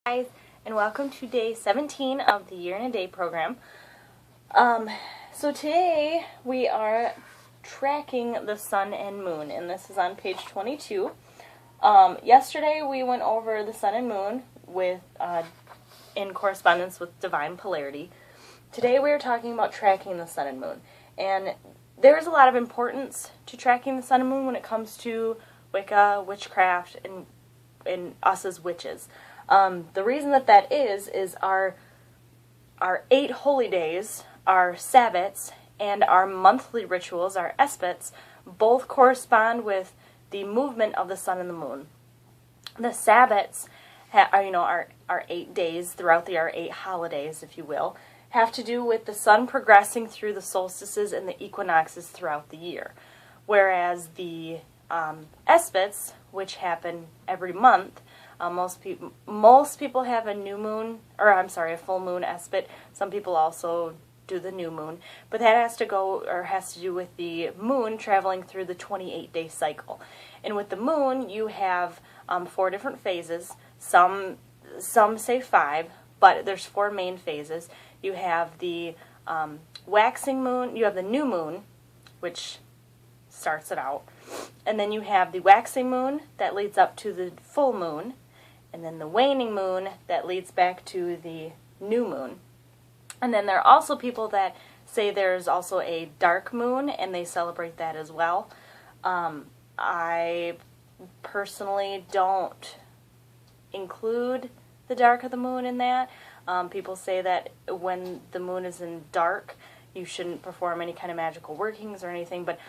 Guys, and welcome to day 17 of the Year in a Day program. So today we are tracking the sun and moon, and this is on page 22. Yesterday we went over the sun and moon with in correspondence with divine polarity. Today we are talking about tracking the sun and moon, and there is a lot of importance to tracking the sun and moon when it comes to Wicca, witchcraft, and us as witches. The reason that is our 8 holy days, our Sabbats, and our monthly rituals, our Esbats, both correspond with the movement of the sun and the moon. The Sabbats are our 8 days throughout the our 8 holidays, if you will, have to do with the sun progressing through the solstices and the equinoxes throughout the year, whereas the Esbats, which happen every month. Most people have a full moon Esbat. Some people also do the new moon, but that has to do with the moon traveling through the 28-day cycle. And with the moon, you have 4 different phases. Some say 5, but there's 4 main phases. You have the waxing moon. You have the new moon, which starts it out, and then you have the waxing moon that leads up to the full moon, and then the waning moon that leads back to the new moon. And then there are also people that say there's also a dark moon, and they celebrate that as well. I personally don't include the dark of the moon in that. People say that when the moon is in dark, you shouldn't perform any kind of magical workings or anything, but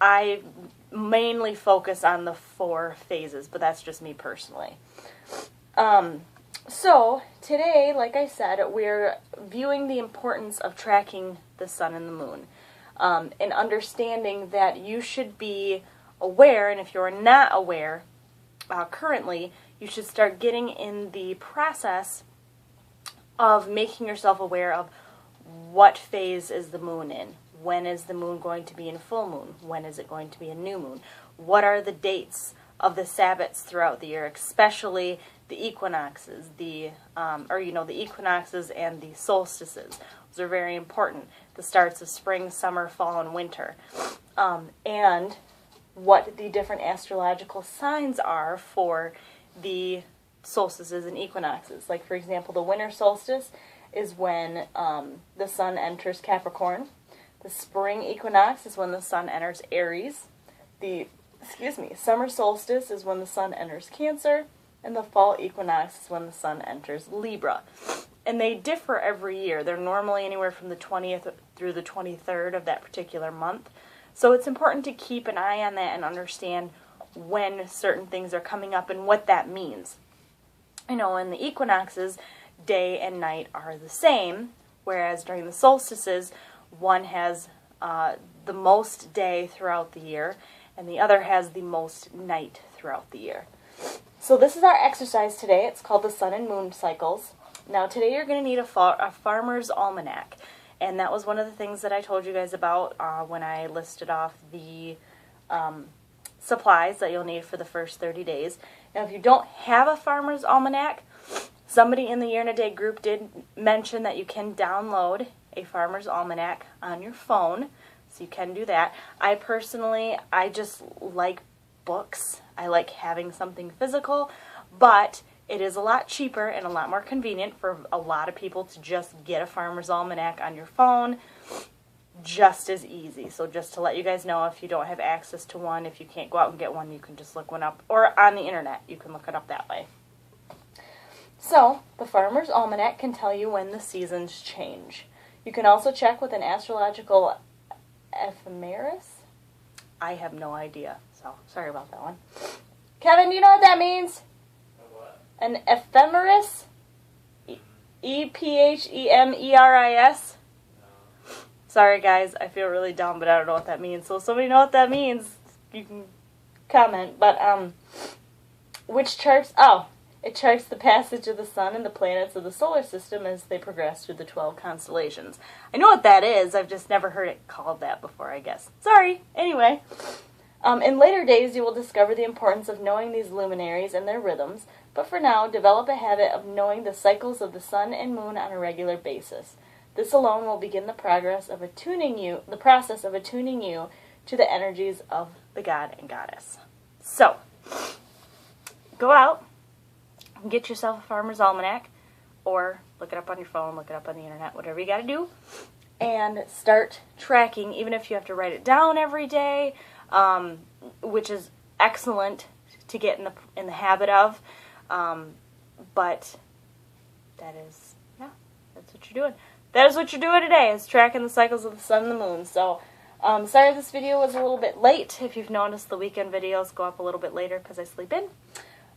I mainly focus on the 4 phases, but that's just me personally. So today, like I said, we're viewing the importance of tracking the sun and the moon, and understanding that you should be aware, and if you're not aware currently, you should start getting in the process of making yourself aware of what phase is the moon in. When is the moon going to be in full moon? When is it going to be a new moon? What are the dates of the Sabbats throughout the year, especially the equinoxes, the equinoxes and the solstices? Those are very important. The starts of spring, summer, fall, and winter. And what the different astrological signs are for the solstices and equinoxes. Like, for example, the winter solstice is when the sun enters Capricorn. The spring equinox is when the sun enters Aries. The summer solstice is when the sun enters Cancer. And the fall equinox is when the sun enters Libra. And they differ every year. They're normally anywhere from the 20th through the 23rd of that particular month. So it's important to keep an eye on that and understand when certain things are coming up and what that means. In the equinoxes, day and night are the same, whereas during the solstices, one has the most day throughout the year, and the other has the most night throughout the year. So this is our exercise today. It's called the Sun and Moon Cycles. Now today you're going to need a farmer's almanac, and that was one of the things that I told you guys about when I listed off the supplies that you'll need for the first 30 days. Now if you don't have a farmer's almanac, somebody in the Year in a Day group did mention that you can download a farmer's almanac on your phone, so you can do that. I just like books. I like having something physical, but it is a lot cheaper and a lot more convenient for a lot of people to just get a farmer's almanac on your phone, just as easy. So just to let you guys know, if you don't have access to one, if you can't go out and get one, you can just look one up, or on the internet, you can look it up that way. So the farmer's almanac can tell you when the seasons change. You can also check with an astrological ephemeris. I have no idea, so sorry about that one. Kevin, do you know what that means? What? An ephemeris? E-P-H-E-M-E-R-I-S? No. Sorry guys, I feel really dumb, but I don't know what that means. So if somebody know what that means, you can comment. But, which charts... Oh, it charts the passage of the sun and the planets of the solar system as they progress through the 12 constellations. I know what that is, I've just never heard it called that before, I guess. Sorry! Anyway. In later days, you will discover the importance of knowing these luminaries and their rhythms, But for now, develop a habit of knowing the cycles of the sun and moon on a regular basis. This alone will begin the process of attuning you to the energies of the god and goddess. So, go out and get yourself a Farmer's Almanac, or look it up on your phone, look it up on the internet, whatever you got to do, and start tracking, even if you have to write it down every day, which is excellent to get in the habit of. But that is, yeah, that's what you're doing. That is what you're doing today, is tracking the cycles of the sun and the moon. So, sorry this video was a little bit late. If you've noticed, the weekend videos go up a little bit later because I sleep in.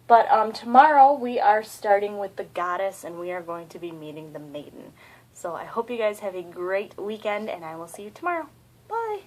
But tomorrow we are starting with the goddess, and we are going to be meeting the maiden. So I hope you guys have a great weekend, and I will see you tomorrow. Bye!